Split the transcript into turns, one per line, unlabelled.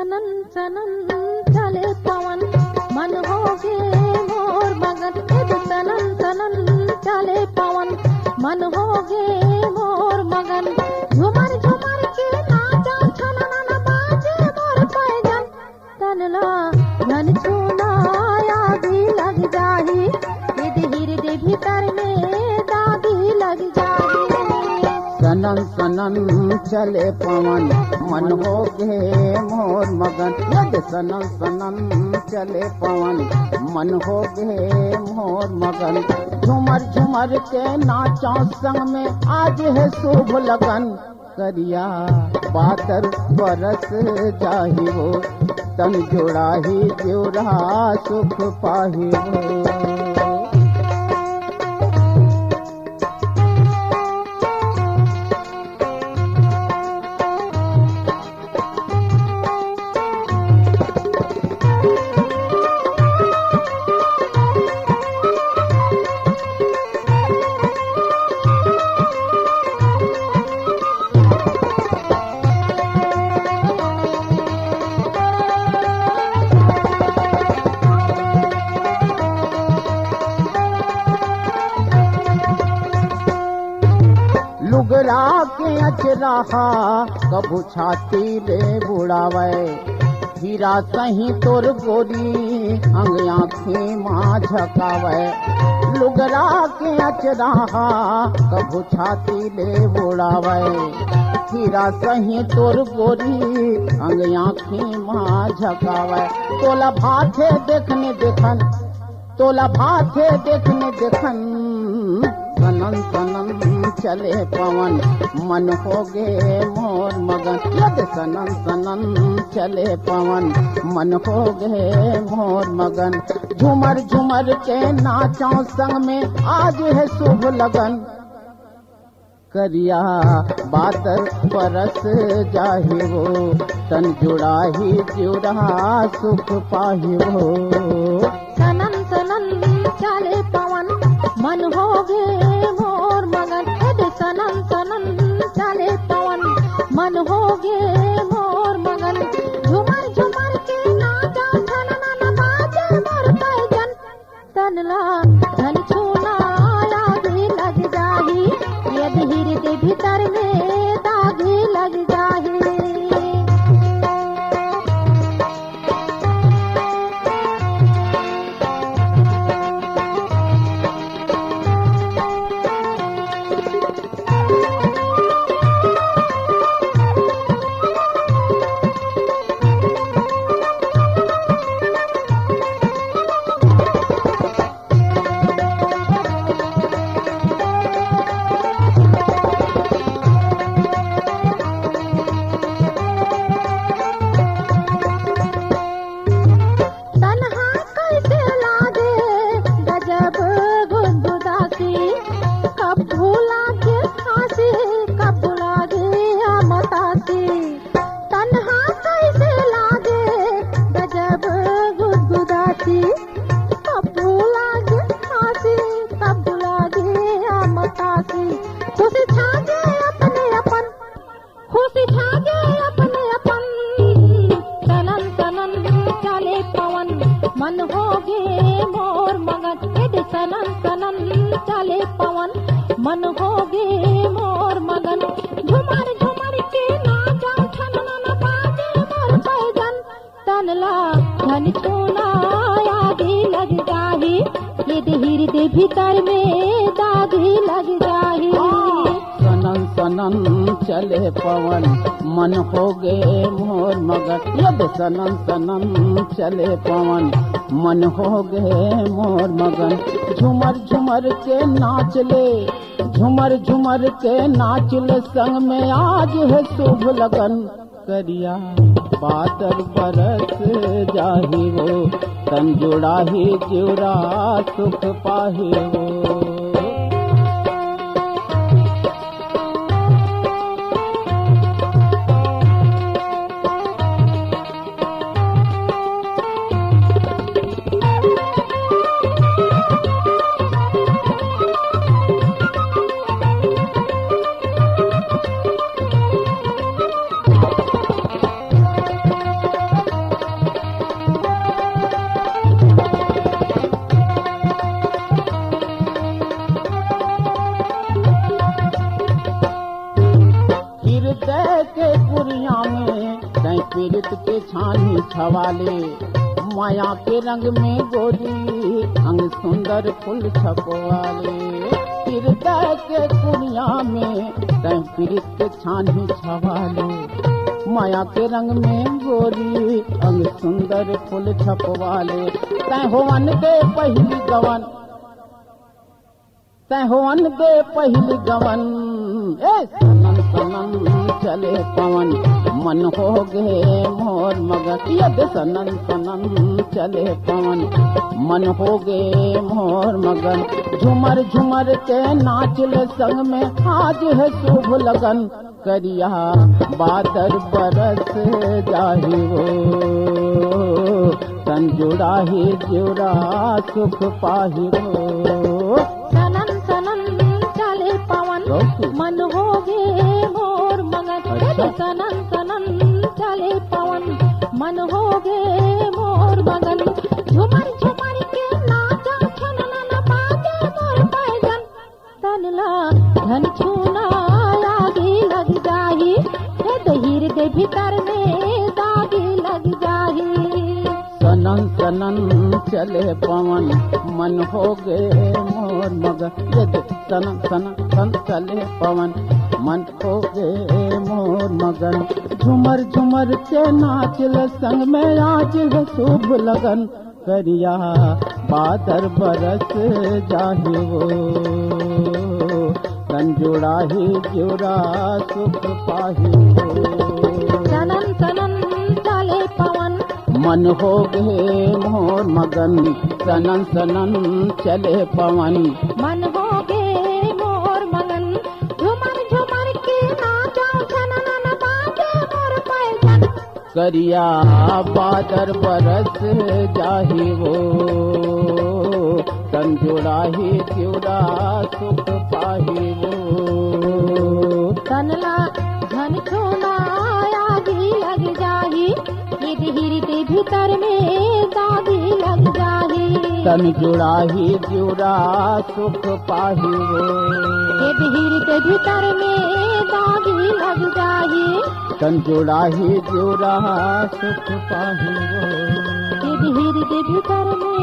सनन सनन चले पवन मन होगे मोर मगन। सनन सनन चले पवन मन होगे मोर मगन। झुमर झुमर के नाचा छनन बाजे मोर पैजन। तनला धन छूना आगी लग जाही, हृदय भीतर में दागी लग जाही।
सनन सनन चले पवन मन होगे मोर मगन। यद सनन सनन चले पवन मन होगे मोर मगन। झुमर झुमर के नाचा संग में आज है शुभ लगन। करिया बादल बरस जाही हो, तन जोड़ा ही जोड़ा सुख पाही हो। लुगरा के अचराहा कबू छाती रे बुढ़ावे। हीरा सही तोर गोरी अंग आँखें माँ झकावे। लुगरा के अचराहा कबू छाती रे बुढ़ावे। हीरा सही तोर गोरी अंग आँखें माँ झकावे। तोला भाथे देखने देखन, तोला भाथे देखने देखन। सनन सनन चले पवन मन होगे मोर मगन। यद सनन सनन चले पवन मन होगे मोर मगन। झुमर झुमर के नाचा संग में आज है शुभ लगन। करिया बादल बरस जाही हो, तन जुड़ा ही जुड़ा सुख पाही हो।
सनन सनन चले पवन मन होगे मोर मगन। सनन सनन चले पवन मन होगे मोर मगन। झुमर झुमर के नाचा छनन बाजे मोर पैजन। तनला धन छूना आगी लग जाही, यदि हृदय भीतर में दागी लग जाही। मन होगे मोर मगन। सनन सनन चले पवन मन होगे मोर मगन। झुमर झुमर के नाचा छनन बाजे मोर पैजन। तनला धन छूना आगी लग जाही, हृदय भीतर में दागी लग जाही।
सनन सनन चले पवन मन होगे मोर मगन। यद सनन सनन चले पवन मन होगे मोर मगन। झुमर झुमर के नाच ले, झुमर झुमर के नाच ले संग में आज है शुभ लगन। करिया बादल बरस जाही हो, तन जुड़ा ही जुड़ा सुख पाही हो। छानी छवाले माया के रंग में गोरी अंग सुंदर फूल छपवाले हृदय के कुनिया में तय पीड़ित के छानी छवाले माया के रंग में गोरी अंग सुंदर फूल छपवाले तय होवन दे पहली गवन तय होवन दे पहली गवन ए सनन सनन चले पवन मन हो गए मोर मगन यदि सनन सनन चले पवन मन हो गए मोर मगन झुमर झुमर के नाचले संग में आज है शुभ लगन करिया बादर बरस जाहि वो तन जुड़ा ही जुड़ा सुख पाहि वो
सनन सनन चले पवन मन हो गे मोर मगन सनन सनन चले पवन मन हो गे मोर मगन झुमर झुमर के नाचा छनन बाजे मोर पैजन तनला धन छूना लागी लग जाही हृदय भीतर में दागी लग जाही
सनन सनन चले पवन मन हो गए मोर मगन यदि सनन सनन सन चले पवन मन हो गए मोर मगन झुमर झुमर के नाचल संग में आज है शुभ लगन करिया बादर बरस जाहि वो तन जुड़ा ही जुड़ा सुख पाहि
सनन सनन चले पवन
मन हो गए मोर मगन सनन सनन चले पवन
मन हो गे मोर मगन झुमर झुमर के नाचा छनन बाजे मोर पैजन
करिया बादर बरस जाहि वो तन जुड़ा ही जुड़ा सुख पाहि वो
तनला धन छूना आगी लग जाही हृदय भीतर में दागी लग जाही
तन जुड़ा ही जुड़ा सुख पाहि वो
हृदय भीतर में दागी लग जाही
तन जुड़ा ही जुड़ा सुख पाहि वो
हृदय भीतर में